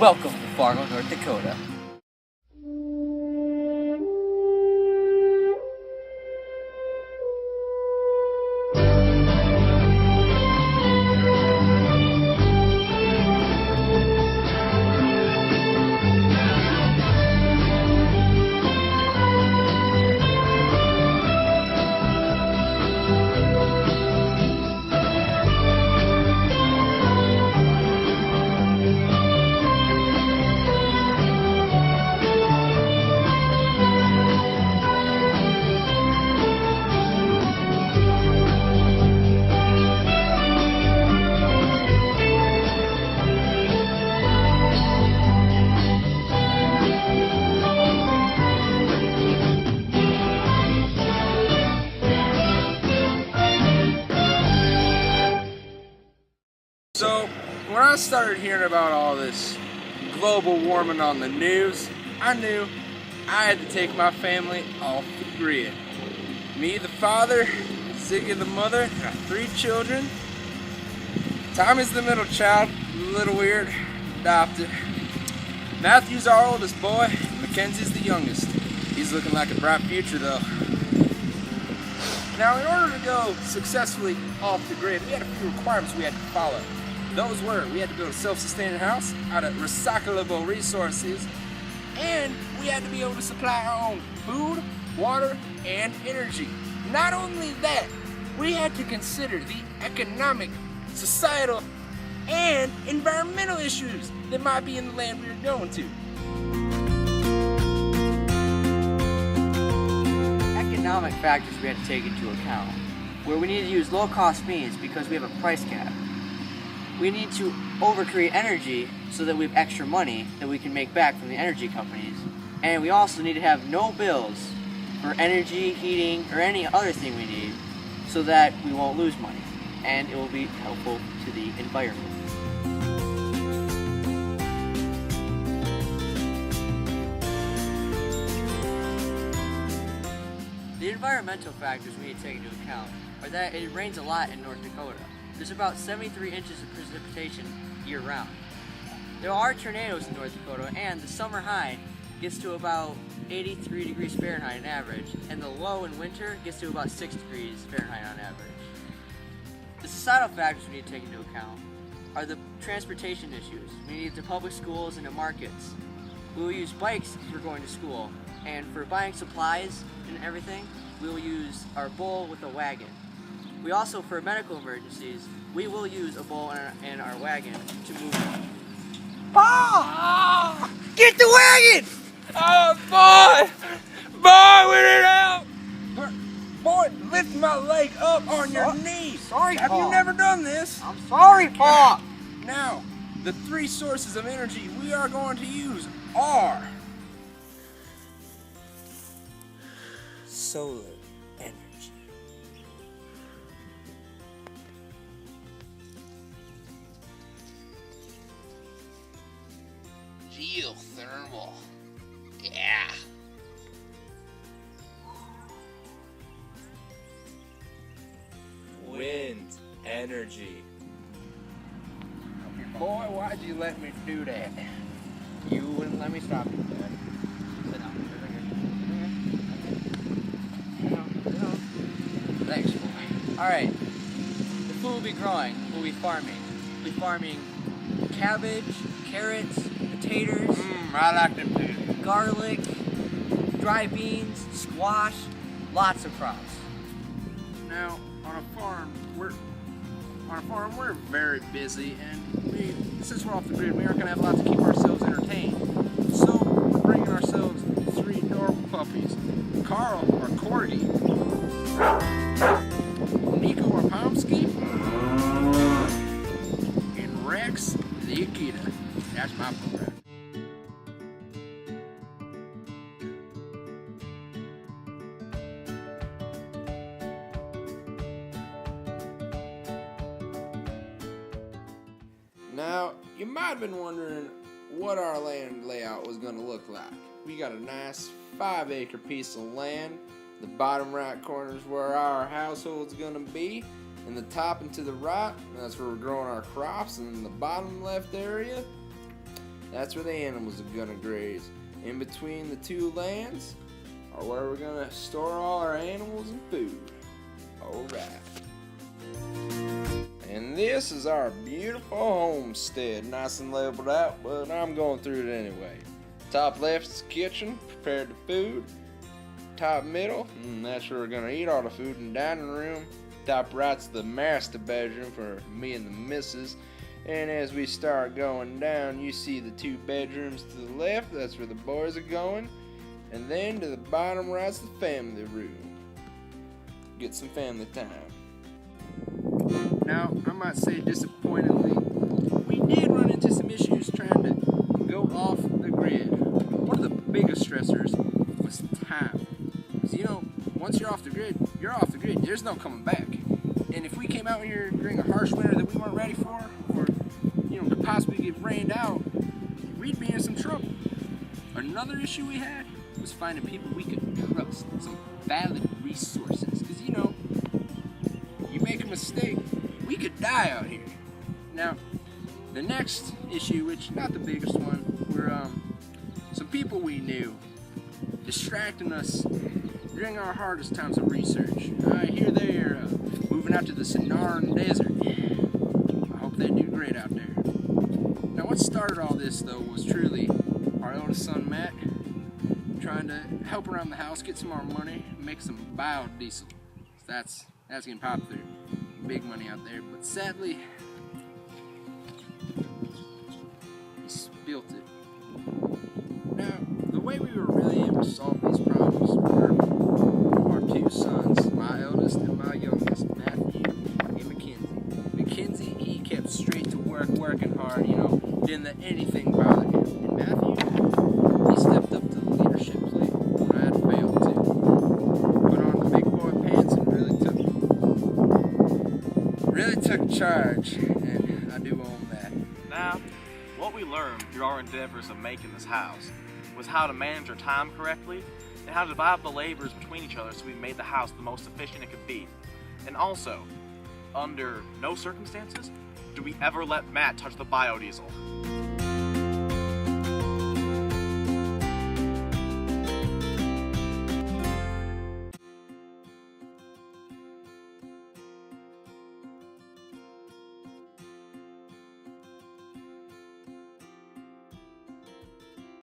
Welcome to Fargo, North Dakota. So, when I started hearing about all this global warming on the news, I knew I had to take my family off the grid. Me, the father, Ziggy, the mother, and our 3 children. Tommy's the middle child, a little weird, adopted. Matthew's our oldest boy, Mackenzie's the youngest. He's looking like a bright future though. Now, in order to go successfully off the grid, we had a few requirements we had to follow. Those were, we had to build a self-sustaining house out of recyclable resources, and we had to be able to supply our own food, water, and energy. Not only that, we had to consider the economic, societal, and environmental issues that might be in the land we were going to. Economic factors we had to take into account, where we need to use low-cost means because we have a price cap. We need to overcreate energy so that we have extra money that we can make back from the energy companies. And we also need to have no bills for energy, heating, or any other thing we need so that we won't lose money. And it will be helpful to the environment. The environmental factors we need to take into account are that it rains a lot in North Dakota. There's about 73 inches of precipitation year-round. There are tornadoes in North Dakota, and the summer high gets to about 83 degrees Fahrenheit on average, and the low in winter gets to about 6 degrees Fahrenheit on average. The societal factors we need to take into account are the transportation issues. We need the public schools and the markets. We will use bikes for going to school, and for buying supplies and everything, we will use our bull with a wagon. We also, for medical emergencies, we will use a bull and our wagon to move them. Ah! Get the wagon! Oh, boy! Boy, we did out! Boy, lift my leg up on your knee. Sorry, Have Paul. you never done this? I'm sorry, Paul. Now, the 3 sources of energy we are going to use are solar energy, geothermal, yeah, wind energy. boy, why'd you let me do that? You wouldn't let me stop you, Dad. Sit down. Thanks, boy. Alright. The food we'll be growing, we'll be farming. We'll be farming cabbage, carrots, potatoes, I like them too. garlic, dry beans, squash, lots of crops. Now, on a farm, we're very busy, and since we're off the grid, we aren't gonna have a lot to keep ourselves entertained. So we're bringing ourselves 3 Normal puppies: Carl, our Corgi, Nico, our Pomsky, and Rex, the Akita. That's my program. Now, you might have been wondering what our land layout was going to look like. We got a nice 5-acre piece of land. The bottom right corner is where our household's going to be. In the top and to the right, that's where we're growing our crops. And in the bottom left area, that's where the animals are gonna graze. In between the two lands are where we're gonna store all our animals and food. Alright. And this is our beautiful homestead, nice and labeled out, but I'm going through it anyway. Top left is the kitchen, prepared the food. Top middle, that's where we're gonna eat all the food in the dining room. Top right's the master bedroom for me and the missus. And as we start going down, you see the two bedrooms to the left, that's where the boys are going. And then to the bottom right's the family room. Get some family time. Now, I might say disappointingly, we did run into some issues trying to go off the grid. One of the biggest stressors was time. Because, you know, once you're off the grid, you're off the grid. There's no coming back. And if we came out here during a harsh winter that we weren't ready for, or, you know, could possibly get rained out, we'd be in some trouble. Another issue we had was finding people we could trust, some valid resources. Because, you know, you make a mistake, we could die out here. Now, the next issue, which not the biggest one, were some people we knew distracting us during our hardest times of research. I hear they're moving out to the Sonoran Desert. I hope they do great out there. Now, what started all this, though, was truly our eldest son, Matt, trying to help around the house, get some more money, and make some biodiesel. That's getting popular, big money out there. But sadly, he spilt it. Now, the way we were really able to solve these problems were our two sons, my eldest and my youngest, Matthew and Mackenzie. Mackenzie, he kept straight to work, working hard, you know, didn't let anything bother him. And Matthew, he stepped up to the leadership plate when I had failed to. Put on the big boy pants and really took charge, and I do own that. Now, what we learned through our endeavors of making this house was how to manage our time correctly and how to divide the labors between each other so we made the house the most efficient it could be. And also, under no circumstances do we ever let Matt touch the biodiesel.